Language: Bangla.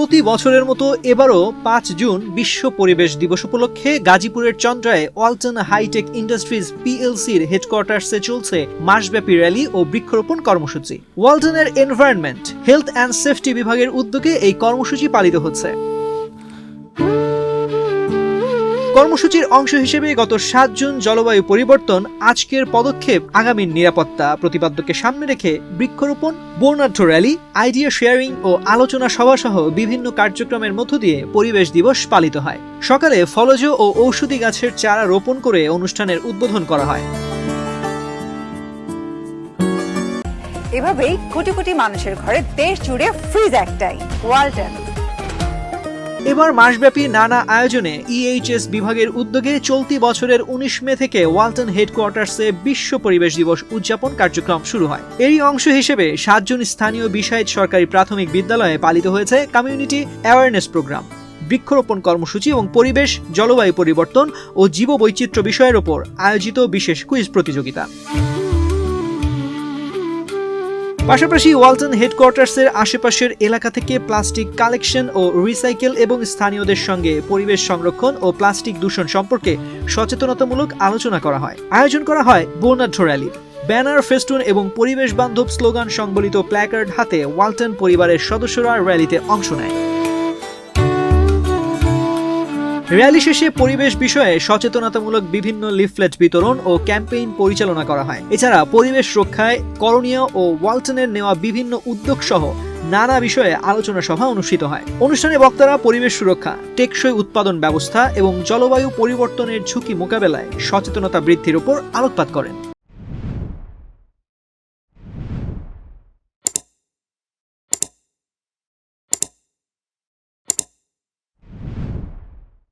প্রতি বছরের মতো এবারও ৫ জুন বিশ্ব পরিবেশ দিবস উপলক্ষে গাজীপুরের চন্দ্রায় ওয়ালটন হাইটেক ইন্ডাস্ট্রিজ পিএলসির হেডকোয়ার্টার্সে চলছে মাসব্যাপী র্যালি ও বৃক্ষরোপণ কর্মসূচি। ওয়ালটনের এনভায়রনমেন্ট, হেলথ অ্যান্ড সেফটি বিভাগের উদ্যোগে এই কর্মসূচি পালিত হচ্ছে। কর্মসূচির অংশ হিসেবে গত ৭ জুন জলবায়ু পরিবর্তন, আজকের পদক্ষেপ, আগামীর নিরাপত্তা প্রতিপাদ্যকে সামনে রেখে বৃক্ষরোপণ, বর্ণাঢ্য র্যালি, আইডিয়া শেয়ারিং ও আলোচনা সভা সহ বিভিন্ন কার্যক্রমের মধ্য দিয়ে পরিবেশ দিবস পালিত হয়। সকালে ফলজ ও ঔষধি গাছের চারা রোপণ করে অনুষ্ঠানের উদ্বোধন করা হয়। এভাবেই কোটি কোটি মানুষের ঘরে দেশ জুড়ে ফ্রিজ একটাই, ওয়ালটন। এবার মাসব্যাপী নানা আয়োজনে ইএইচএস বিভাগের উদ্যোগে চলতি বছরের ১৯ মে থেকে ওয়ালটন হেডকোয়ার্টার্সে বিশ্ব পরিবেশ দিবস উদযাপন কার্যক্রম শুরু হয়। এরই অংশ হিসেবে ৭ জুন স্থানীয় বিষাইদ সরকারি প্রাথমিক বিদ্যালয়ে পালিত হয়েছে কমিউনিটি অ্যাওয়ারনেস প্রোগ্রাম, বৃক্ষরোপণ কর্মসূচি এবং পরিবেশ, জলবায়ু পরিবর্তন ও জীববৈচিত্র্য বিষয়ের ওপর আয়োজিত বিশেষ কুইজ প্রতিযোগিতা। পাশাপাশি ওয়ালটন হেডকোয়ার্টার্সের আশেপাশের এলাকা থেকে প্লাস্টিক কালেকশন ও রিসাইকেল এবং স্থানীয়দের সঙ্গে পরিবেশ সংরক্ষণ ও প্লাস্টিক দূষণ সম্পর্কে সচেতনতামূলক আলোচনা করা হয়। আয়োজন করা হয় বর্ণাঢ্য র্যালি, ব্যানার, ফেস্টুন এবং পরিবেশ বান্ধব স্লোগান সংবলিত প্ল্যাকার্ড হাতে ওয়ালটন পরিবারের সদস্যরা র্যালিতে অংশ নেয়। র্যালি শেষে পরিবেশ বিষয়ে সচেতনতামূলক বিভিন্ন লিফলেট বিতরণ ও ক্যাম্পেইন পরিচালনা করা হয়। এছাড়া পরিবেশ রক্ষায় করণীয় ও ওয়ালটনের নেওয়া বিভিন্ন উদ্যোগ সহ নানা বিষয়ে আলোচনা সভা অনুষ্ঠিত হয়। অনুষ্ঠানে বক্তারা পরিবেশ সুরক্ষা, টেকসই উৎপাদন ব্যবস্থা এবং জলবায়ু পরিবর্তনের ঝুঁকি মোকাবেলায় সচেতনতা বৃদ্ধির উপর আলোকপাত করেন।